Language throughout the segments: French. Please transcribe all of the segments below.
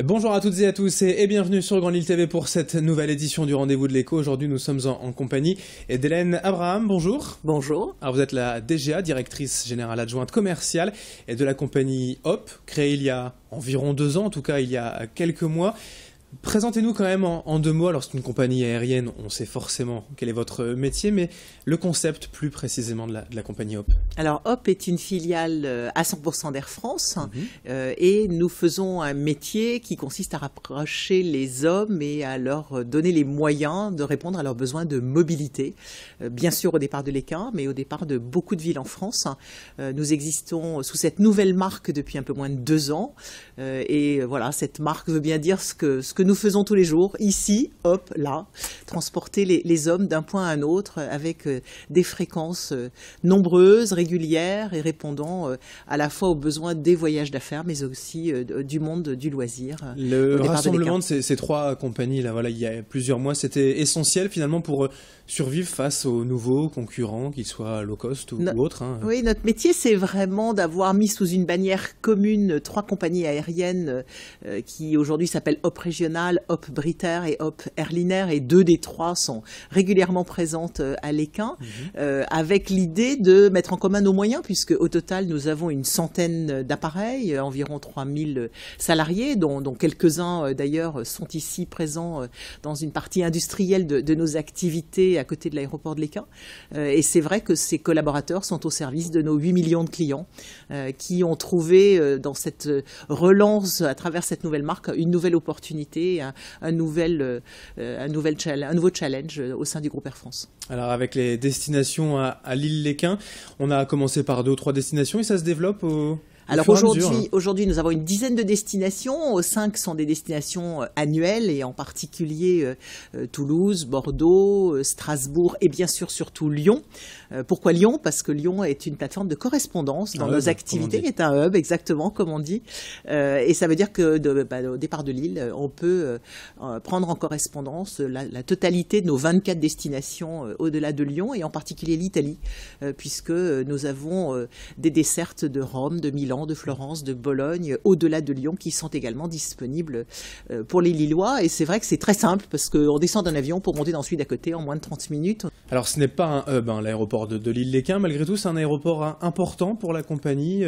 Bonjour à toutes et à tous et bienvenue sur Grand Lille TV pour cette nouvelle édition du Rendez-vous de l'Écho. Aujourd'hui, nous sommes en compagnie d'Hélène Abraham. Bonjour. Bonjour. Alors, vous êtes la DGA, directrice générale adjointe commerciale et de la compagnie Hop, créée il y a environ 2 ans, en tout cas il y a quelques mois. Présentez-nous quand même en 2 mots. Alors, c'est une compagnie aérienne, on sait forcément quel est votre métier, mais le concept plus précisément de la compagnie Hop. Alors, Hop est une filiale à 100% d'Air France et nous faisons un métier qui consiste à rapprocher les hommes et à leur donner les moyens de répondre à leurs besoins de mobilité. Bien sûr au départ de l'Équin, mais au départ de beaucoup de villes en France. Nous existons sous cette nouvelle marque depuis un peu moins de 2 ans et voilà, cette marque veut bien dire ce que nous faisons tous les jours, ici, hop, là, transporter les hommes d'un point à un autre avec des fréquences nombreuses, régulières et répondant à la fois aux besoins des voyages d'affaires, mais aussi du monde du loisir. Le rassemblement de ces 3 compagnies, là, voilà, il y a plusieurs mois, c'était essentiel finalement pour survivre face aux nouveaux concurrents, qu'ils soient low cost ou autres. Oui, notre métier, c'est vraiment d'avoir mis sous une bannière commune 3 compagnies aériennes qui aujourd'hui s'appellent Hop Régional, Hop Britair et Hop Airlinair, et 2 des 3 sont régulièrement présentes à l'Équin, avec l'idée de mettre en commun nos moyens, puisque au total, nous avons une centaine d'appareils, environ 3000 salariés, dont quelques-uns d'ailleurs sont ici présents dans une partie industrielle de nos activités à côté de l'aéroport de l'Équin. Et c'est vrai que ces collaborateurs sont au service de nos 8 millions de clients qui ont trouvé dans cette relance, à travers cette nouvelle marque, une nouvelle opportunité, un nouveau challenge au sein du groupe Air France. Alors avec les destinations à Lille-l'Équin, on a commencé par 2 ou 3 destinations et ça se développe Alors aujourd'hui, nous avons une dizaine de destinations. 5 sont des destinations annuelles et en particulier Toulouse, Bordeaux, Strasbourg et bien sûr surtout Lyon. Pourquoi Lyon? Parce que Lyon est une plateforme de correspondance dans nos activités, est un hub exactement comme on dit. Et ça veut dire que au départ de Lille, on peut prendre en correspondance la totalité de nos 24 destinations au-delà de Lyon et en particulier l'Italie, puisque nous avons des dessertes de Rome, de Milan, de Florence, de Bologne, au-delà de Lyon, qui sont également disponibles pour les Lillois. Et c'est vrai que c'est très simple, parce qu'on descend d'un avion pour monter dans celui d'à côté en moins de 30 minutes. Alors ce n'est pas un hub, l'aéroport de Lille-l'Équin, malgré tout c'est un aéroport important pour la compagnie.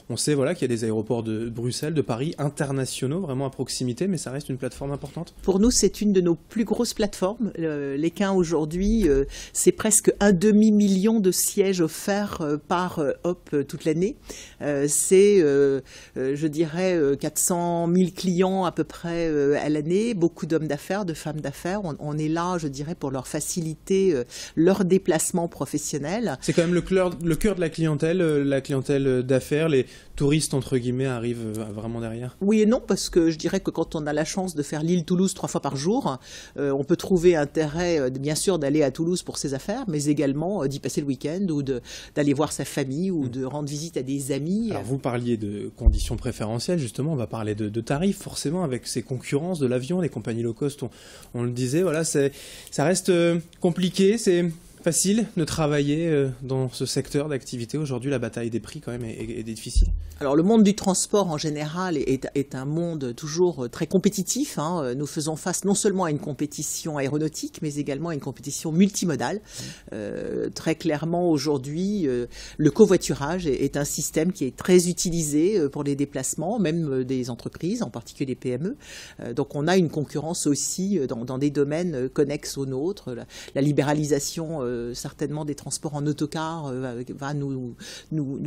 On sait voilà, qu'il y a des aéroports de Bruxelles, de Paris, internationaux, vraiment à proximité, mais ça reste une plateforme importante. Pour nous, c'est une de nos plus grosses plateformes. L'Équin aujourd'hui, c'est presque 1 demi-million de sièges offerts par Hop toute l'année. C'est je dirais 400 000 clients à peu près à l'année, beaucoup d'hommes d'affaires, de femmes d'affaires. On est là, je dirais, pour leur faciliter leur déplacement professionnel. C'est quand même le cœur de la clientèle d'affaires, les touristes entre guillemets arrivent vraiment derrière. Oui et non, parce que je dirais que quand on a la chance de faire Lille-Toulouse 3 fois par jour, on peut trouver intérêt bien sûr d'aller à Toulouse pour ses affaires, mais également d'y passer le week-end ou d'aller voir sa famille ou de rendre visite à des amis. Alors vous parliez de conditions préférentielles, justement, on va parler de tarifs, forcément, avec ces concurrences de l'avion, les compagnies low cost, on le disait, voilà, ça reste compliqué, c'est facile de travailler dans ce secteur d'activité. Aujourd'hui, la bataille des prix, quand même, est difficile. Alors, le monde du transport, en général, est un monde toujours très compétitif. Nous faisons face non seulement à une compétition aéronautique, mais également à une compétition multimodale. Très clairement, aujourd'hui, le covoiturage est un système qui est très utilisé pour les déplacements, même des entreprises, en particulier des PME. Donc, on a une concurrence aussi dans des domaines connexes aux nôtres. La libéralisation certainement des transports en autocar va nous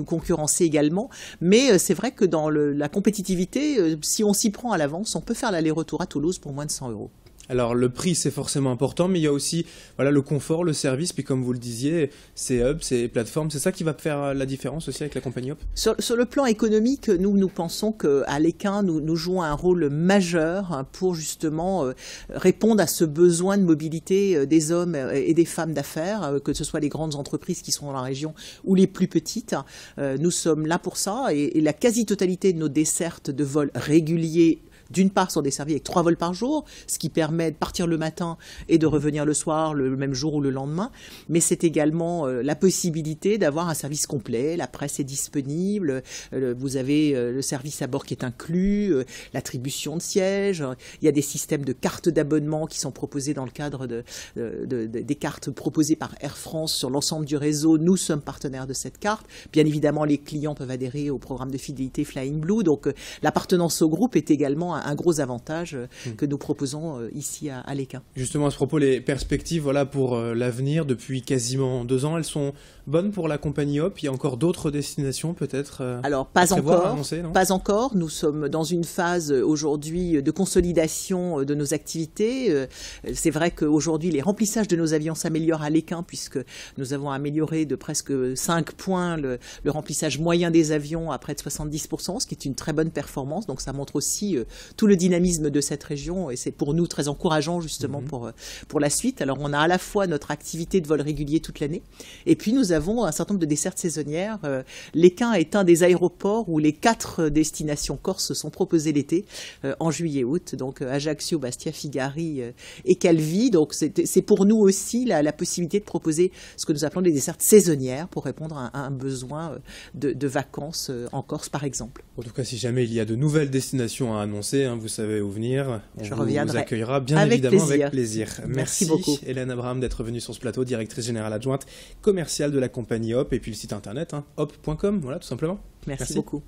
concurrencer également. Mais c'est vrai que dans la compétitivité, si on s'y prend à l'avance, on peut faire l'aller-retour à Toulouse pour moins de 100 €. Alors le prix c'est forcément important, mais il y a aussi voilà, le confort, le service, puis comme vous le disiez, ces hubs, ces plateformes, c'est ça qui va faire la différence aussi avec la compagnie Hop. Sur le plan économique, nous pensons qu'à l'Équin, nous jouons un rôle majeur pour justement répondre à ce besoin de mobilité des hommes et des femmes d'affaires, que ce soit les grandes entreprises qui sont dans la région ou les plus petites. Nous sommes là pour ça et la quasi-totalité de nos dessertes de vols réguliers d'une part, sont desservis avec 3 vols par jour, ce qui permet de partir le matin et de revenir le soir, le même jour ou le lendemain. Mais c'est également la possibilité d'avoir un service complet. La presse est disponible, vous avez le service à bord qui est inclus, l'attribution de sièges. Il y a des systèmes de cartes d'abonnement qui sont proposés dans le cadre des cartes proposées par Air France sur l'ensemble du réseau. Nous sommes partenaires de cette carte. Bien évidemment, les clients peuvent adhérer au programme de fidélité Flying Blue. Donc, l'appartenance au groupe est également un gros avantage que nous proposons ici à l'EQIN. Justement, à ce propos, les perspectives pour l'avenir, depuis quasiment 2 ans, elles sont bonnes pour la compagnie Hop. Il y a encore d'autres destinations peut-être Alors, pas encore. Nous sommes dans une phase aujourd'hui de consolidation de nos activités. C'est vrai qu'aujourd'hui, les remplissages de nos avions s'améliorent à l'EQIN puisque nous avons amélioré de presque 5 points le remplissage moyen des avions à près de 70%, ce qui est une très bonne performance. Donc ça montre aussi tout le dynamisme de cette région et c'est pour nous très encourageant justement pour la suite. Alors on a à la fois notre activité de vol régulier toute l'année et puis nous avons un certain nombre de dessertes saisonnières. L'EQIN est un des aéroports où les 4 destinations corses sont proposées l'été en juillet-août. Donc Ajaccio, Bastia, Figari et Calvi. Donc c'est pour nous aussi la possibilité de proposer ce que nous appelons des dessertes saisonnières pour répondre à un besoin de vacances en Corse par exemple. En tout cas, si jamais il y a de nouvelles destinations à annoncer, vous savez où venir. Je vous accueillera bien évidemment avec plaisir. Merci beaucoup. Hélène Abraham d'être venue sur ce plateau, directrice générale adjointe commerciale de la compagnie Hop et puis le site internet hop.com, voilà tout simplement. Merci beaucoup.